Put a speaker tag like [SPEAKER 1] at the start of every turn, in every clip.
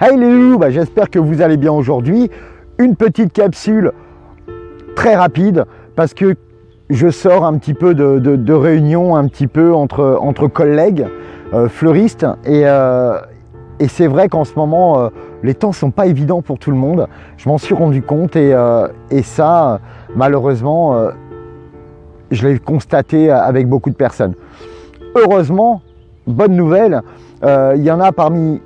[SPEAKER 1] Hey les loulous, j'espère que vous allez bien aujourd'hui. Une petite capsule très rapide parce que je sors un petit peu de réunion un petit peu entre collègues fleuristes et c'est vrai qu'en ce moment les temps sont pas évidents pour tout le monde. Je m'en suis rendu compte et ça malheureusement je l'ai constaté avec beaucoup de personnes. Heureusement, bonne nouvelle, il y en a parmi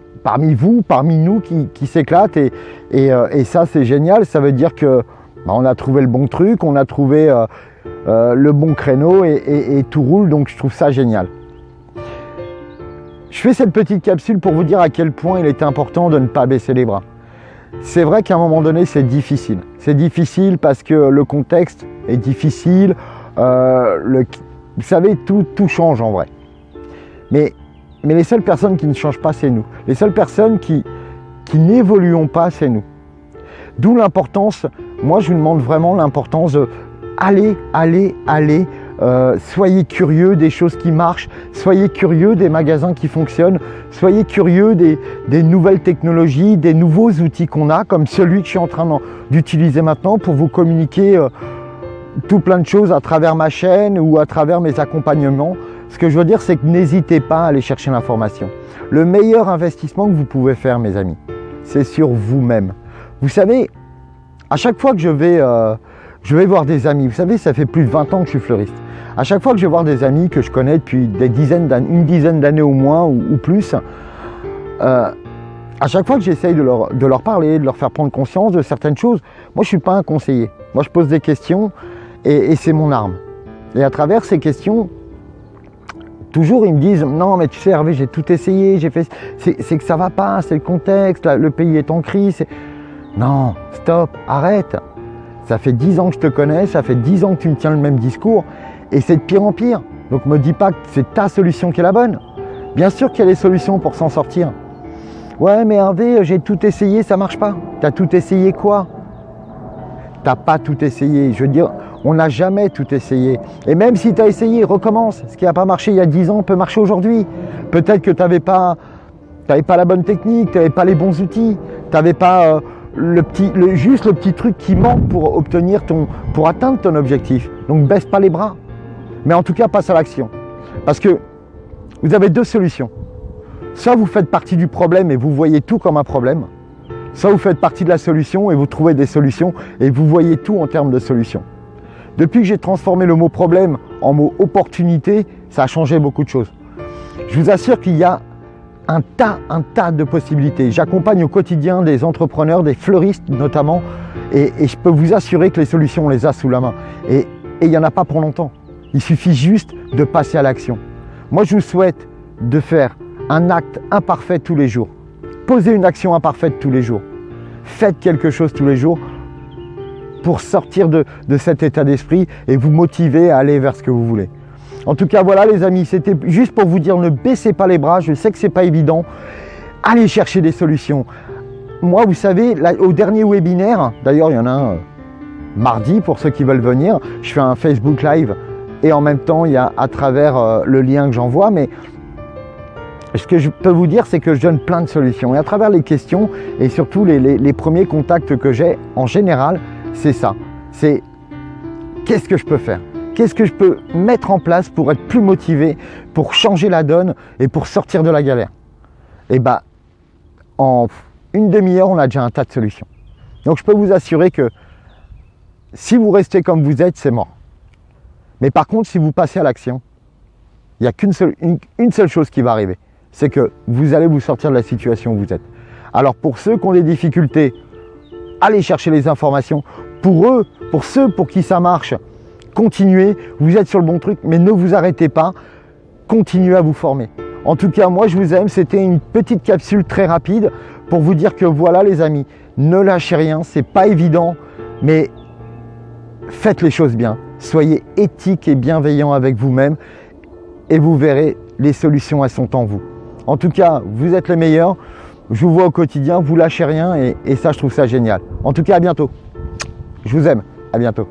[SPEAKER 1] vous, parmi nous qui s'éclatent et ça c'est génial. Ça veut dire que on a trouvé le bon truc, on a trouvé le bon créneau et tout roule, donc je trouve ça génial. Je fais cette petite capsule pour vous dire à quel point il est important de ne pas baisser les bras. C'est vrai qu'à un moment donné c'est difficile. C'est difficile parce que le contexte est difficile, vous savez tout change en vrai. Mais les seules personnes qui ne changent pas, c'est nous. Les seules personnes qui n'évoluons pas, c'est nous. D'où l'importance, moi je vous demande vraiment l'importance de allez, soyez curieux des choses qui marchent, soyez curieux des magasins qui fonctionnent, soyez curieux des nouvelles technologies, des nouveaux outils qu'on a, comme celui que je suis en train d'utiliser maintenant pour vous communiquer tout plein de choses à travers ma chaîne ou à travers mes accompagnements. Ce que je veux dire, c'est que n'hésitez pas à aller chercher l'information. Le meilleur investissement que vous pouvez faire, mes amis, c'est sur vous-même. Vous savez, à chaque fois que je vais voir des amis, vous savez, ça fait plus de 20 ans que je suis fleuriste. À chaque fois que je vais voir des amis que je connais depuis une dizaine d'années au moins ou plus, à chaque fois que j'essaye de leur parler, de leur faire prendre conscience de certaines choses, moi je ne suis pas un conseiller. Moi je pose des questions et c'est mon arme. Et à travers ces questions, toujours ils me disent non mais tu sais Hervé, j'ai tout essayé, j'ai fait, c'est que ça va pas, c'est le contexte, le pays est en crise. Non, stop, arrête. Ça fait 10 ans que je te connais, ça fait 10 ans que tu me tiens le même discours et c'est de pire en pire. Donc me dis pas que c'est ta solution qui est la bonne. Bien sûr qu'il y a des solutions pour s'en sortir. Ouais mais Hervé, j'ai tout essayé, ça marche pas. T'as tout essayé quoi? T'as pas tout essayé. Je veux dire, on n'a jamais tout essayé. Et même si tu as essayé, recommence. Ce qui n'a pas marché il y a 10 ans peut marcher aujourd'hui. Peut-être que tu n'avais pas la bonne technique, tu n'avais pas les bons outils, tu n'avais pas juste le petit truc qui manque pour atteindre ton objectif. Donc baisse pas les bras. Mais en tout cas, passe à l'action. Parce que vous avez deux solutions. Soit vous faites partie du problème et vous voyez tout comme un problème. Soit vous faites partie de la solution et vous trouvez des solutions et vous voyez tout en termes de solutions. Depuis que j'ai transformé le mot problème en mot opportunité, ça a changé beaucoup de choses. Je vous assure qu'il y a un tas de possibilités. J'accompagne au quotidien des entrepreneurs, des fleuristes notamment, et je peux vous assurer que les solutions, on les a sous la main. Et il n'y en a pas pour longtemps. Il suffit juste de passer à l'action. Moi, je vous souhaite de faire un acte imparfait tous les jours. Posez une action imparfaite tous les jours. Faites quelque chose tous les jours pour sortir de cet état d'esprit et vous motiver à aller vers ce que vous voulez. En tout cas, voilà les amis, c'était juste pour vous dire ne baissez pas les bras, je sais que c'est pas évident. Allez chercher des solutions. Moi, vous savez, au dernier webinaire, d'ailleurs il y en a un mardi pour ceux qui veulent venir, je fais un Facebook Live et en même temps, il y a à travers le lien que j'envoie, mais ce que je peux vous dire, c'est que je donne plein de solutions. Et à travers les questions et surtout les premiers contacts que j'ai, en général, c'est ça. C'est qu'est-ce que je peux faire? Qu'est-ce que je peux mettre en place pour être plus motivé, pour changer la donne et pour sortir de la galère? Et en une demi-heure, on a déjà un tas de solutions. Donc je peux vous assurer que si vous restez comme vous êtes, c'est mort. Mais par contre, si vous passez à l'action, il n'y a une seule chose qui va arriver. C'est que vous allez vous sortir de la situation où vous êtes. Alors pour ceux qui ont des difficultés, allez chercher les informations. Pour ceux pour qui ça marche, continuez, vous êtes sur le bon truc, mais ne vous arrêtez pas, continuez à vous former. En tout cas, moi je vous aime, c'était une petite capsule très rapide pour vous dire que voilà les amis, ne lâchez rien, c'est pas évident, mais faites les choses bien. Soyez éthique et bienveillant avec vous-même et vous verrez, les solutions elles sont en vous. En tout cas, vous êtes les meilleurs, je vous vois au quotidien, vous lâchez rien et ça je trouve ça génial. En tout cas, à bientôt. Je vous aime, à bientôt.